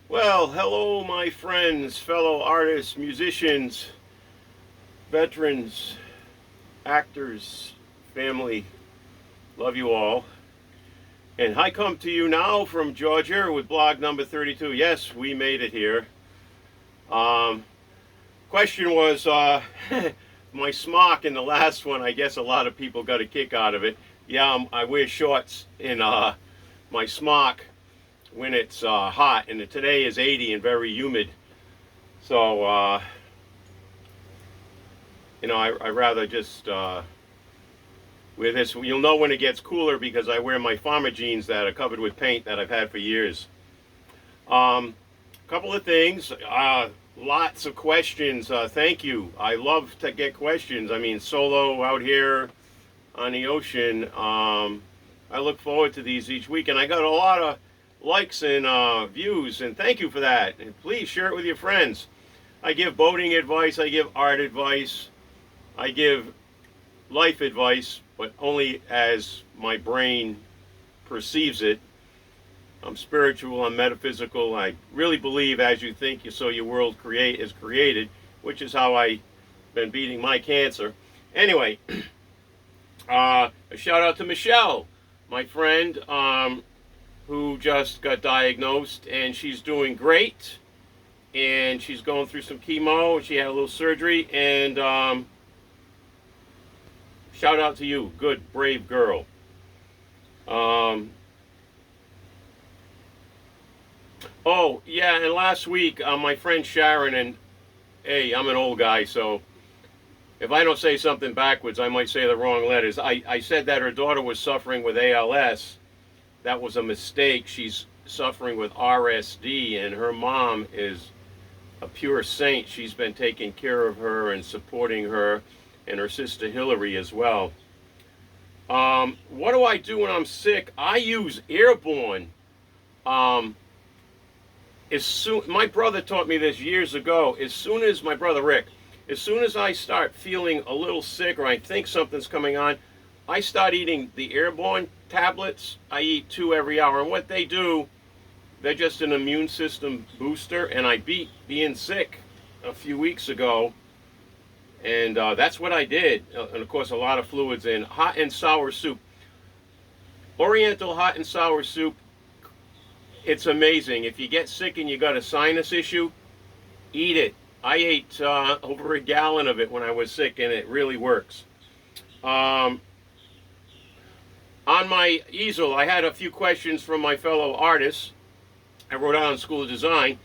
Well, hello, my friends, fellow artists, musicians, veterans, actors, family. Love you all. And I come to you now from Georgia with blog number 32. Yes, we made it here. Um, Question was my smock in the last one. I guess a lot of people got a kick out of it. Yeah, I wear shorts in my smock when it's hot, and today is 80 and very humid. So, I rather just wear this. You'll know when it gets cooler because I wear my farmer jeans that are covered with paint that I've had for years. Couple of things. Lots of questions. Thank you. I love to get questions. I mean, solo out here on the ocean. I look forward to these each week, and I got a lot of likes and views, and thank you for that. And please share it with your friends. I give boating advice. I give art advice. I give life advice, but only as my brain perceives it. I'm spiritual, I'm metaphysical. I really believe as you think, so your world is created, which is how I've been beating my cancer. Anyway, a shout out to Michelle, my friend, who just got diagnosed, and she's doing great. And she's going through some chemo. She had a little surgery, and shout out to you, good, brave girl. Oh, yeah, and last week, my friend Sharon, and hey, I'm an old guy, so if I don't say something backwards, I might say the wrong letters. I said that her daughter was suffering with ALS. That was a mistake. She's suffering with RSD, and her mom is a pure saint. She's been taking care of her and supporting her, and her sister Hillary as well. What do I do when I'm sick? I use Airborne. My brother taught me this years ago. My brother Rick, as soon as I start feeling a little sick or I think something's coming on, I start eating the Airborne tablets. I eat 2 every hour, and what they do, they're just an immune system booster, and I beat being sick a few weeks ago, and that's what I did. And of course, a lot of fluids in. Hot and sour soup. Oriental hot and sour soup. It's amazing. If you get sick and you got a sinus issue, eat it. I ate over a gallon of it when I was sick, and it really works. On my easel, I had a few questions from my fellow artists. I wrote out on School of Design.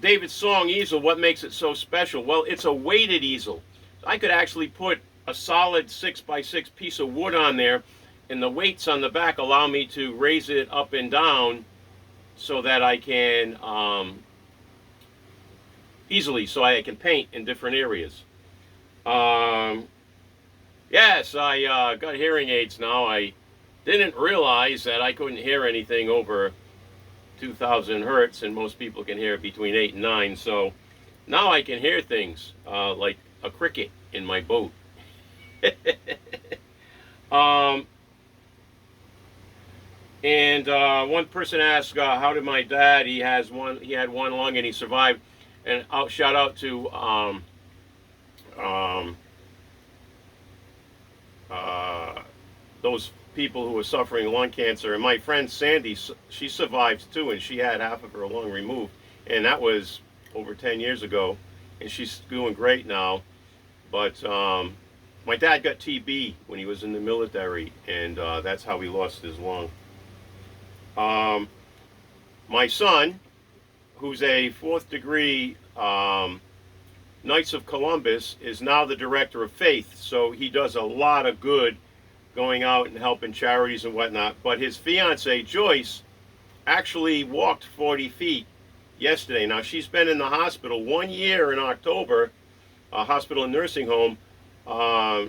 David's Song easel, what makes it so special? Well, it's a weighted easel. I could actually put a solid 6x6 piece of wood on there, and the weights on the back allow me to raise it up and down so that I can so I can paint in different areas. Yes, I got hearing aids now. I didn't realize that I couldn't hear anything over 2,000 hertz, and most people can hear between 8 and 9. So now I can hear things like a cricket in my boat. And one person asked, "How did my dad? He had one lung and he survived." And I'll shout out to those people who were suffering lung cancer. And my friend Sandy, she survived too, and she had half of her lung removed, and that was over 10 years ago, and she's doing great now. But my dad got TB when he was in the military, and that's how he lost his lung. My son, who's a 4th degree Knights of Columbus, is now the director of faith, so he does a lot of good going out and helping charities and whatnot. But his fiance Joyce actually walked 40 feet yesterday. Now, she's been in the hospital 1 year in October, a hospital and nursing home.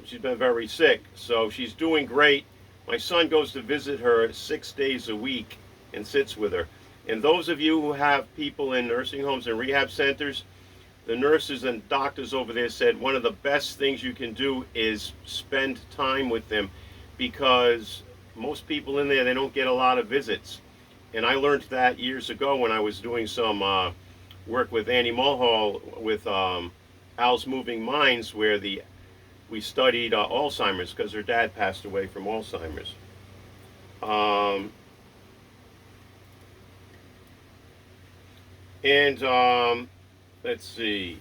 She's been very sick, so she's doing great. My son goes to visit her 6 days a week and sits with her. And those of you who have people in nursing homes and rehab centers, the nurses and doctors over there said one of the best things you can do is spend time with them, because most people in there, they don't get a lot of visits. And I learned that years ago when I was doing some work with Annie Mulhall with Al's Moving Minds, where we studied Alzheimer's, because her dad passed away from Alzheimer's. Let's see.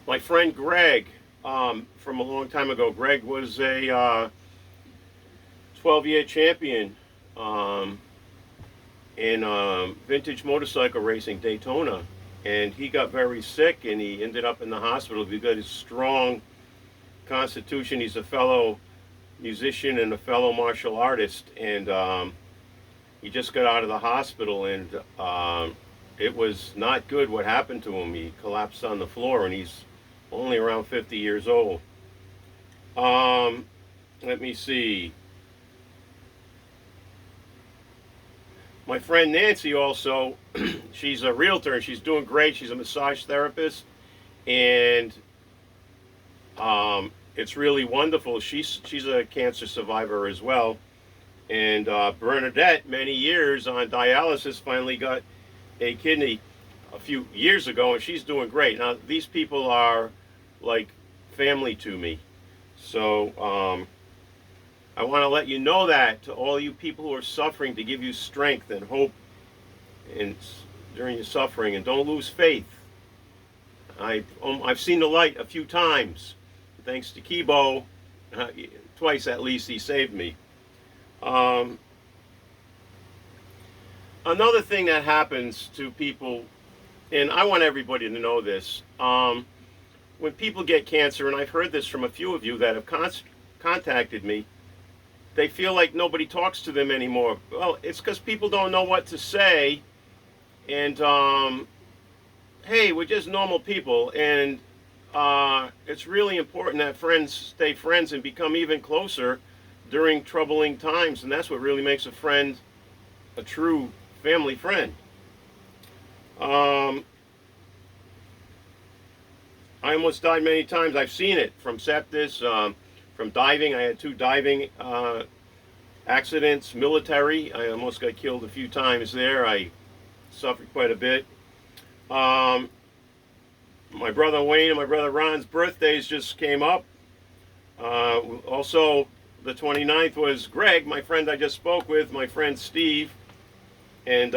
My friend Greg, from a long time ago, Greg was a 12-year champion in vintage motorcycle racing, Daytona. And he got very sick, and he ended up in the hospital because of his strong constitution. He's a fellow musician and a fellow martial artist, and he just got out of the hospital, and it was not good what happened to him. He collapsed on the floor, and he's only around 50 years old. Let me see. My friend Nancy also, she's a realtor, and she's doing great. She's a massage therapist, and it's really wonderful. She's a cancer survivor as well. And Bernadette, many years on dialysis, finally got a kidney a few years ago, and she's doing great. Now, these people are like family to me. So I want to let you know that, to all you people who are suffering, to give you strength and hope during your suffering, and don't lose faith. I've seen the light a few times. Thanks to Kibo, twice at least, he saved me. Another thing that happens to people, and I want everybody to know this, when people get cancer, and I've heard this from a few of you that have contacted me, they feel like nobody talks to them anymore. Well, it's because people don't know what to say, and hey, we're just normal people, and it's really important that friends stay friends and become even closer during troubling times, and that's what really makes a friend a true family friend. I almost died many times. I've seen it from sepsis, from diving. I had 2 diving accidents, military. I almost got killed a few times there. I suffered quite a bit. My brother Wayne and my brother Ron's birthdays just came up. Also, the 29th was Greg, my friend I just spoke with, my friend Steve, and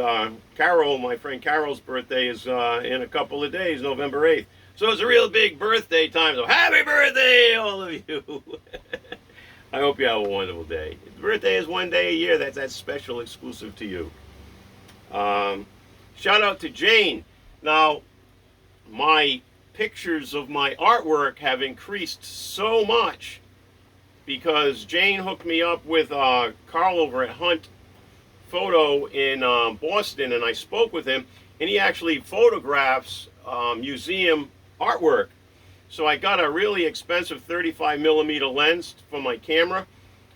Carol, my friend Carol's birthday is in a couple of days, November 8th. So it's a real big birthday time. So happy birthday, all of you. I hope you have a wonderful day. Birthday is one day a year. That's special, exclusive to you. Shout out to Jane. Now, my pictures of my artwork have increased so much because Jane hooked me up with Carl over at Hunt Photo in Boston, and I spoke with him, and he actually photographs museum artwork. So I got a really expensive 35mm lens for my camera,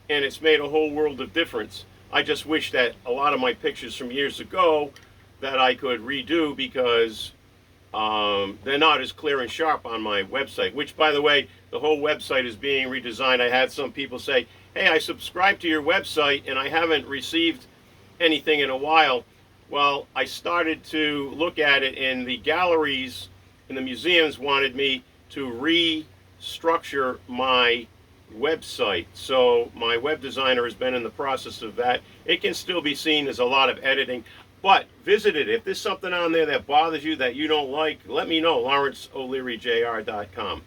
and it's made a whole world of difference. I just wish that a lot of my pictures from years ago that I could redo, because they're not as clear and sharp on my website, which, by the way, the whole website is being redesigned. I had some people say, hey, I subscribed to your website and I haven't received anything in a while. Well, I started to look at it, and the galleries and the museums wanted me to restructure my website. So my web designer has been in the process of that. It can still be seen as a lot of editing, but visit it. If there's something on there that bothers you, that you don't like, let me know, LawrenceO'LearyJR.com,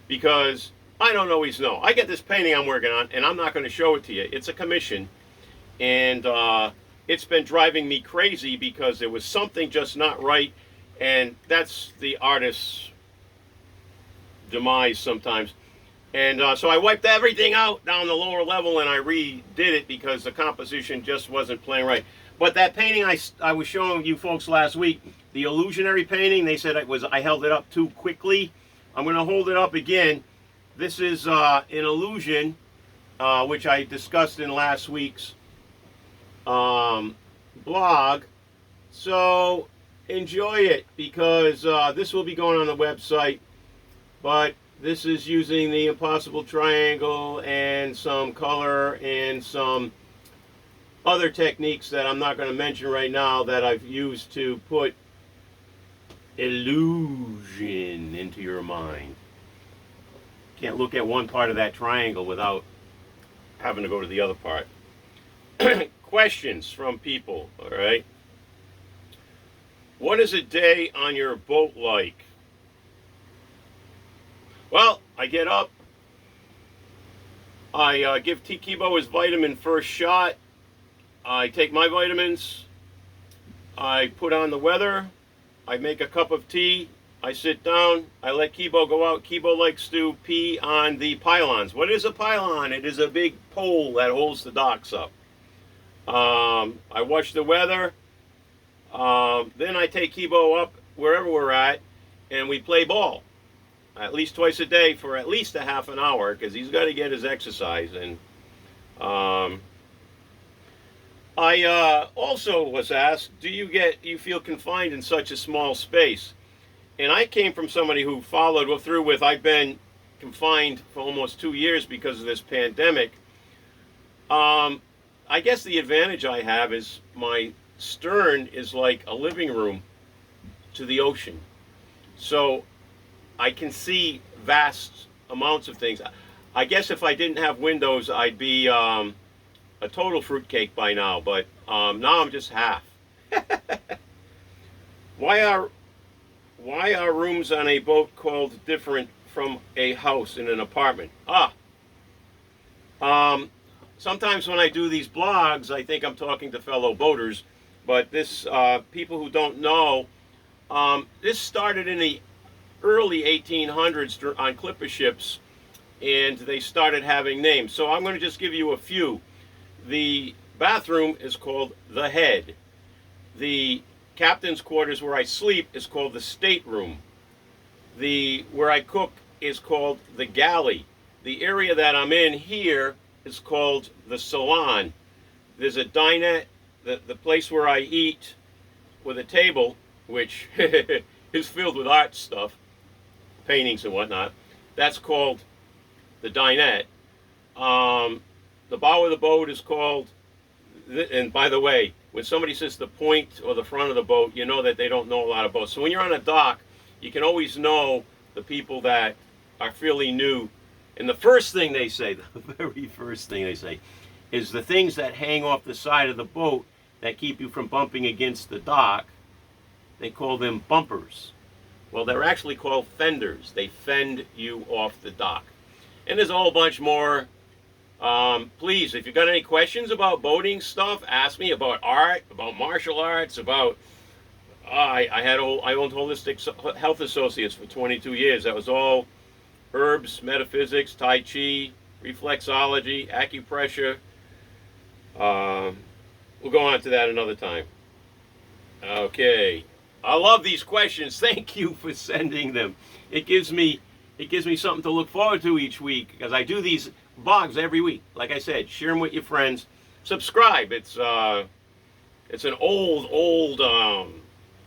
because I don't always know. I get this painting I'm working on, and I'm not going to show it to you. It's a commission, and it's been driving me crazy because there was something just not right, and that's the artist's demise sometimes. And so I wiped everything out down the lower level, and I redid it because the composition just wasn't playing right. But that painting I was showing you folks last week, the illusionary painting, they said I held it up too quickly. I'm going to hold it up again. This is an illusion, which I discussed in last week's blog. So enjoy it, because this will be going on the website. But This is using the impossible triangle and some color and some other techniques that I'm not going to mention right now that I've used to put illusion into your mind. Can't look at one part of that triangle without having to go to the other part. Questions from people, all right? What is a day on your boat like? Well, I get up, I give Kibo his vitamin first shot, I take my vitamins, I put on the weather, I make a cup of tea, I sit down, I let Kibo go out. Kibo likes to pee on the pylons. What is a pylon? It is a big pole that holds the docks up. I watch the weather, then I take Kibo up wherever we're at, and we play ball. At least twice a day for at least a half an hour, because he's got to get his exercise. And I also was asked, do you feel confined in such a small space? And I came from somebody who followed through with, I've been confined for almost 2 years because of this pandemic. I guess the advantage I have is my stern is like a living room to the ocean. So I can see vast amounts of things. I guess if I didn't have windows, I'd be a total fruitcake by now, but now I'm just half. Why are rooms on a boat called different from a house in an apartment? Sometimes when I do these blogs, I think I'm talking to fellow boaters, but this people who don't know, this started in the early 1800s on clipper ships, and they started having names. So I'm going to just give you a few. The bathroom is called the head. The captain's quarters where I sleep is called the stateroom. Where I cook is called the galley. The area that I'm in here is called the salon. There's a dinette, the place where I eat with a table, which is filled with art stuff, paintings and whatnot. That's called the dinette. The bow of the boat is called, and by the way, when somebody says the point or the front of the boat, you know that they don't know a lot of boats. So when you're on a dock, you can always know the people that are fairly new. And the first thing they say, the very first thing they say, is the things that hang off the side of the boat that keep you from bumping against the dock, they call them bumpers. Well, they're actually called fenders. They fend you off the dock. And there's a whole bunch more. Please, if you've got any questions about boating stuff, ask me about art, about martial arts, about... I owned Holistic Health Associates for 22 years. That was all herbs, metaphysics, Tai Chi, reflexology, acupressure. We'll go on to that another time. Okay. I love these questions. Thank you for sending them. It gives me something to look forward to each week, because I do these blogs every week. Like I said, share them with your friends. Subscribe. It's an old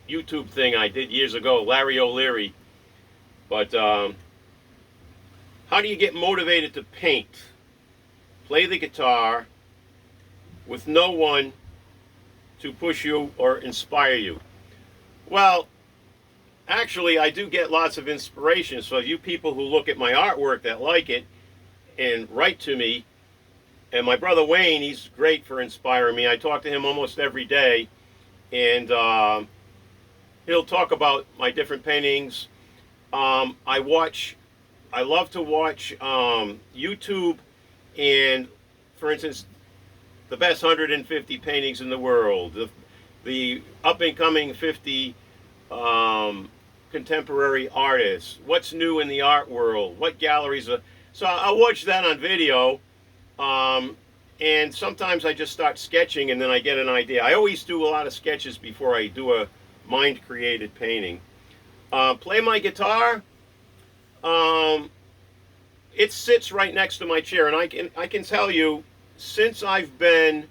YouTube thing I did years ago, Larry O'Leary. But how do you get motivated to paint? Play the guitar with no one to push you or inspire you. Well, actually, I do get lots of inspiration. So you people who look at my artwork that like it and write to me, and my brother Wayne, he's great for inspiring me. I talk to him almost every day, and he'll talk about my different paintings. I love to watch YouTube, and for instance, the best 150 paintings in the world, the up-and-coming 50 contemporary artists, what's new in the art world, what galleries are. So I'll watch that on video, and sometimes I just start sketching and then I get an idea. I always do a lot of sketches before I do a mind-created painting. Play my guitar. It sits right next to my chair, and I can tell you, since I've been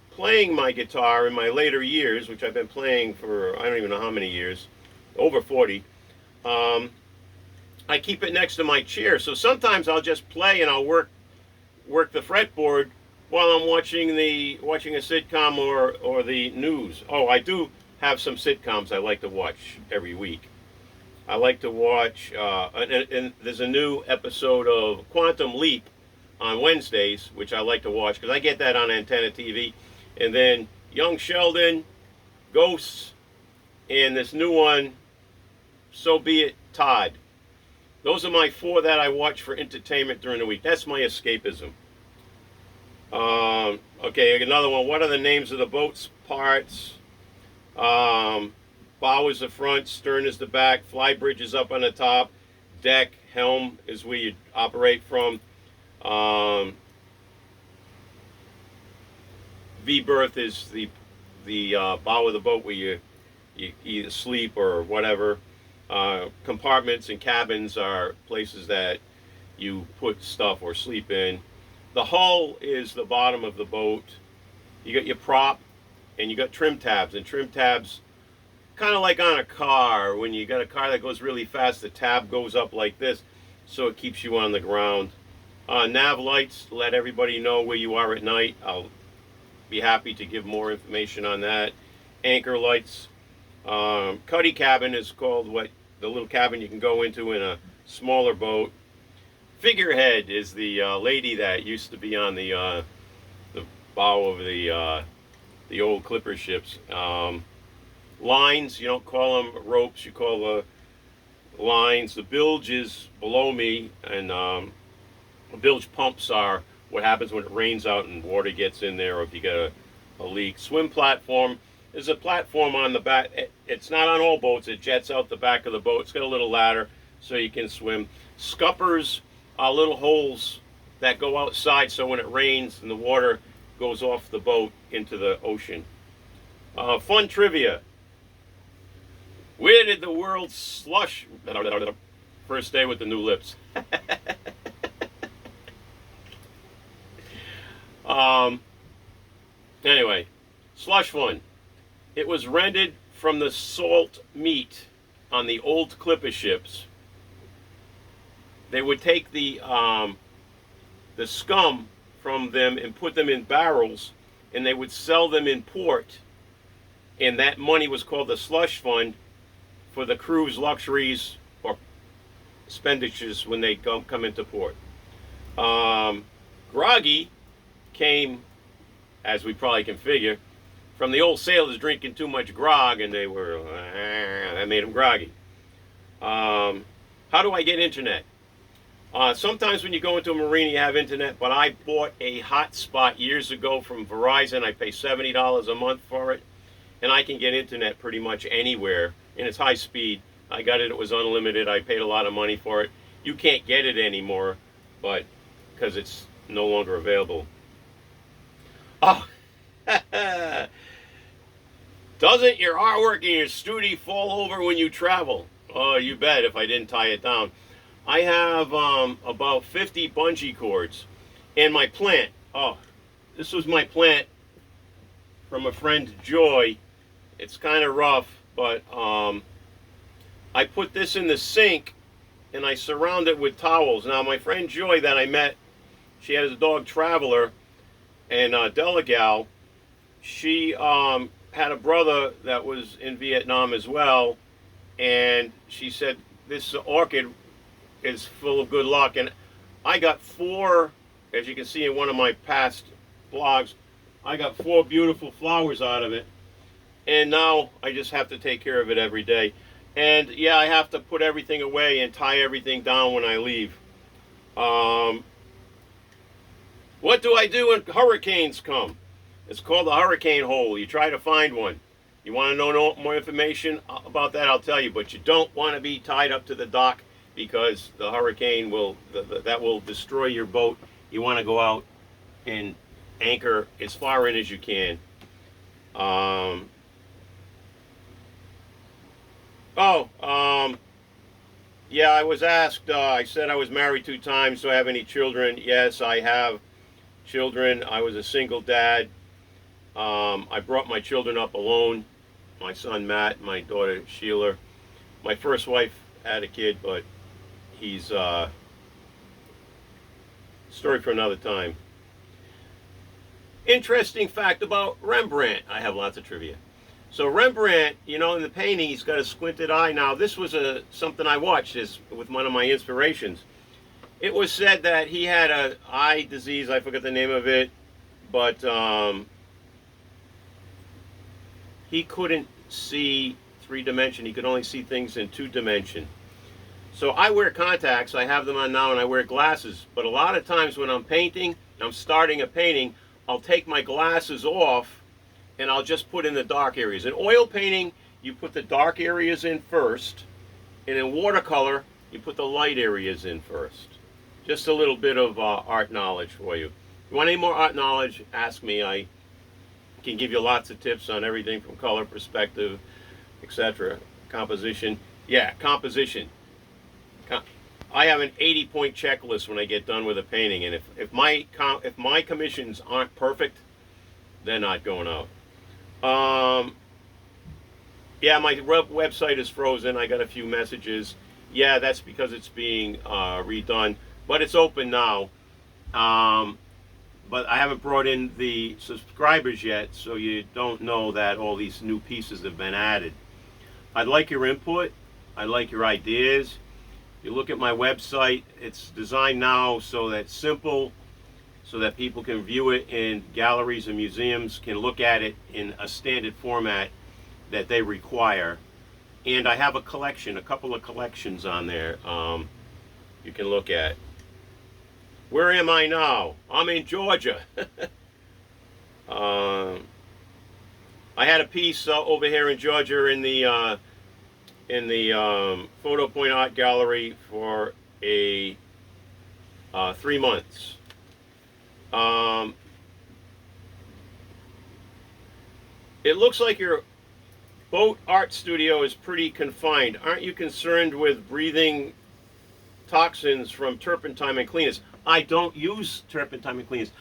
playing my guitar in my later years, which I've been playing for I don't even know how many years, over 40, I keep it next to my chair. So sometimes I'll just play and I'll work the fretboard while I'm watching a sitcom or the news. Oh, I do have some sitcoms I like to watch every week. I like to watch, and there's a new episode of Quantum Leap on Wednesdays, which I like to watch because I get that on Antenna TV. And then Young Sheldon, Ghosts, and this new one, So Be It, Todd. Those are my 4 that I watch for entertainment during the week. That's my escapism. Okay, another one. What are the names of the boat's parts? Bow is the front, stern is the back, fly bridge is up on the top, deck, helm is where you operate from. V-berth is the bow of the boat where you either sleep or whatever. Compartments and cabins are places that you put stuff or sleep in. The hull is the bottom of the boat. You got your prop and you got trim tabs, and trim tabs kind of like on a car. When you got a car that goes really fast, the tab goes up like this so it keeps you on the ground. Nav lights let everybody know where you are at night. I'll be happy to give more information on that. Anchor lights. Cuddy cabin is called the little cabin you can go into in a smaller boat. Figurehead is the lady that used to be on the bow of the old clipper ships. Lines, you don't call them ropes, you call the lines. The bilge is below me, and the bilge pumps are what happens when it rains out and water gets in there, or if you get a leak. Swim platform is a platform on the back. It's not on all boats. It jets out the back of the boat. It's got a little ladder so you can swim. Scuppers are little holes that go outside, so when it rains and the water goes off the boat into the ocean. Fun trivia. Where did the world slush? First day with the new lips. Anyway, slush fun. It was rendered from the salt meat on the old clipper ships. They would take the scum from them and put them in barrels, and they would sell them in port, and that money was called the slush fund for the crew's luxuries or expenditures when they come into port. Groggy came, as we probably can figure, from the old sailors drinking too much grog, and that made them groggy. How do I get internet? Sometimes when you go into a marina, you have internet, but I bought a hotspot years ago from Verizon. I pay $70 a month for it, and I can get internet pretty much anywhere, and it's high speed. I got it, it was unlimited. I paid a lot of money for it. You can't get it anymore, but because it's no longer available. Oh, doesn't your artwork in your studio fall over when you travel? Oh, you bet, if I didn't tie it down. I have about 50 bungee cords, and my plant. Oh, this was my plant from a friend, Joy. It's kind of rough, but I put this in the sink, and I surround it with towels. Now, my friend Joy that I met, she has a dog, Traveler, and Delagal. She had a brother that was in Vietnam as well, and she said this orchid is full of good luck. And I got 4, as you can see in one of my past blogs, I got 4 beautiful flowers out of it, and now I just have to take care of it every day. And yeah, I have to put everything away and tie everything down when I leave. What do I do when hurricanes come? It's called the hurricane hole. You try to find one. You want to know more information about that, I'll tell you, but you don't want to be tied up to the dock, because the hurricane that will destroy your boat. You want to go out and anchor as far in as you can. Yeah, I was asked, I said I was married 2 times. Do I have any children? Yes, I have children. I was a single dad. I brought my children up alone. My son Matt, my daughter Sheila. My first wife had a kid, but he's story for another time. Interesting fact about Rembrandt. I have lots of trivia. So Rembrandt, in the painting, he's got a squinted eye. Now, this was something I watched with one of my inspirations. It was said that he had an eye disease. I forget the name of it, but he couldn't see 3-dimension. He could only see things in 2-dimension. So I wear contacts. I have them on now, and I wear glasses. But a lot of times when I'm painting, I'm starting a painting, I'll take my glasses off, and I'll just put in the dark areas. In oil painting, you put the dark areas in first, and in watercolor, you put the light areas in first. Just a little bit of art knowledge for you. If you want any more art knowledge, ask me. I can give you lots of tips on everything from color, perspective, etc. Composition. Yeah, composition. I have an 80-point checklist when I get done with a painting, and if my commissions aren't perfect, they're not going out. Yeah, my website is frozen. I got a few messages. Yeah, that's because it's being redone, but it's open now. But I haven't brought in the subscribers yet, so you don't know that all these new pieces have been added. I'd like your input. I'd like your ideas. You look at my website, it's designed now so that it's simple, so that people can view it in galleries and museums, can look at it in a standard format that they require. And I have a couple of collections on there you can look at. Where am I now? I'm in Georgia. I had a piece over here in Georgia in the Photo Point Art Gallery for 3 months. It looks like your boat art studio is pretty confined. Aren't you concerned with breathing toxins from turpentine and cleaners? I don't use turpentine and cleaners.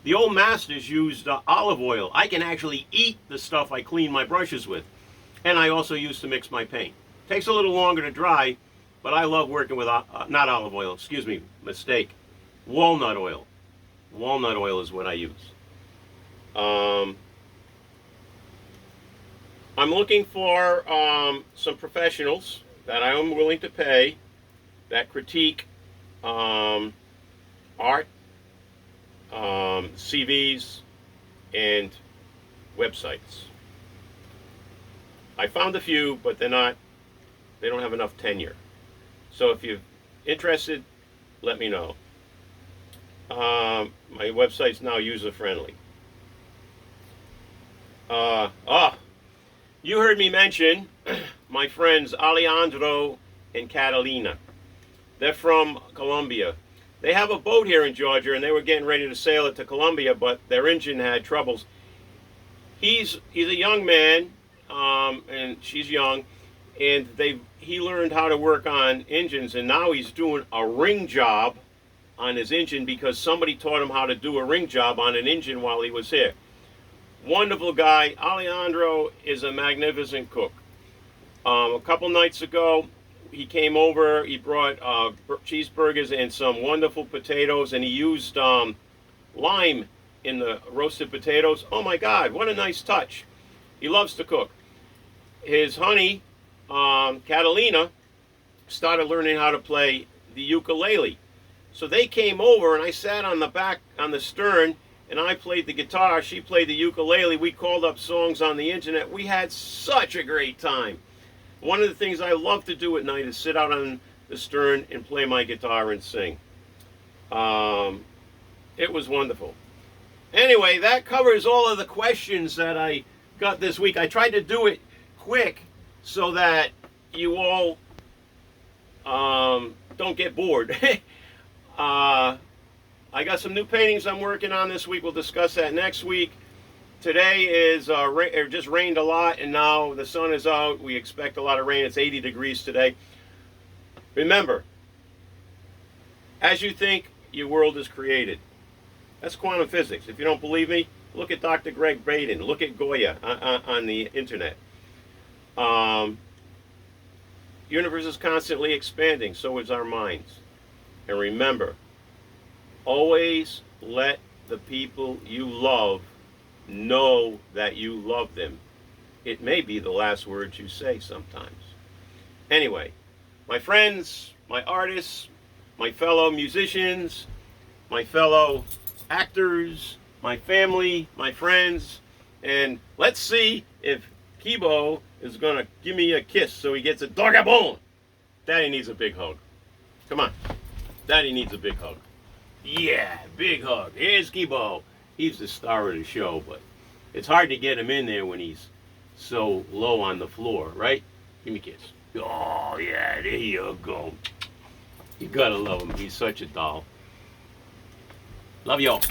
The old masters used olive oil. I can actually eat the stuff I clean my brushes with. And I also use to mix my paint. Takes a little longer to dry, but I love working with, not olive oil, excuse me, mistake. Walnut oil. Walnut oil is what I use. I'm looking for some professionals that I am willing to pay that critique art, CVs, and websites. I found a few, but they don't have enough tenure. So if you're interested, let me know. My website's now user-friendly. You heard me mention my friends Alejandro and Catalina. They're from Colombia. They have a boat here in Georgia, and they were getting ready to sail it to Colombia, but their engine had troubles. He's a young man, and she's young, and he learned how to work on engines, and now he's doing a ring job on his engine because somebody taught him how to do a ring job on an engine while he was here. Wonderful guy. Alejandro is a magnificent cook. A couple nights ago, he came over, he brought cheeseburgers and some wonderful potatoes, and he used lime in the roasted potatoes. Oh my God, what a nice touch. He loves to cook. His honey, Catalina, started learning how to play the ukulele. So they came over, and I sat on the back, on the stern, and I played the guitar. She played the ukulele. We called up songs on the internet. We had such a great time. One of the things I love to do at night is sit out on the stern and play my guitar and sing. It was wonderful. Anyway, that covers all of the questions that I got this week. I tried to do it quick so that you all don't get bored. I got some new paintings I'm working on this week. We'll discuss that next week. Today is it just rained a lot, and now the sun is out. We expect a lot of rain. It's 80 degrees today. Remember, as you think, your world is created. That's quantum physics. If you don't believe me, look at Dr. Greg Braden. Look at Goya on the internet. universe is constantly expanding, so is our minds. And remember, always let the people you love know that you love them. It may be the last words you say sometimes. Anyway, my friends, my artists, my fellow musicians, my fellow actors, my family, my friends, and let's see if Kibo is going to give me a kiss so he gets a dog a bone. Daddy needs a big hug. Come on. Daddy needs a big hug. Yeah, big hug. Here's Kibo. He's the star of the show, but it's hard to get him in there when he's so low on the floor, right? Give me a kiss. Oh, yeah, there you go. You gotta love him. He's such a doll. Love y'all.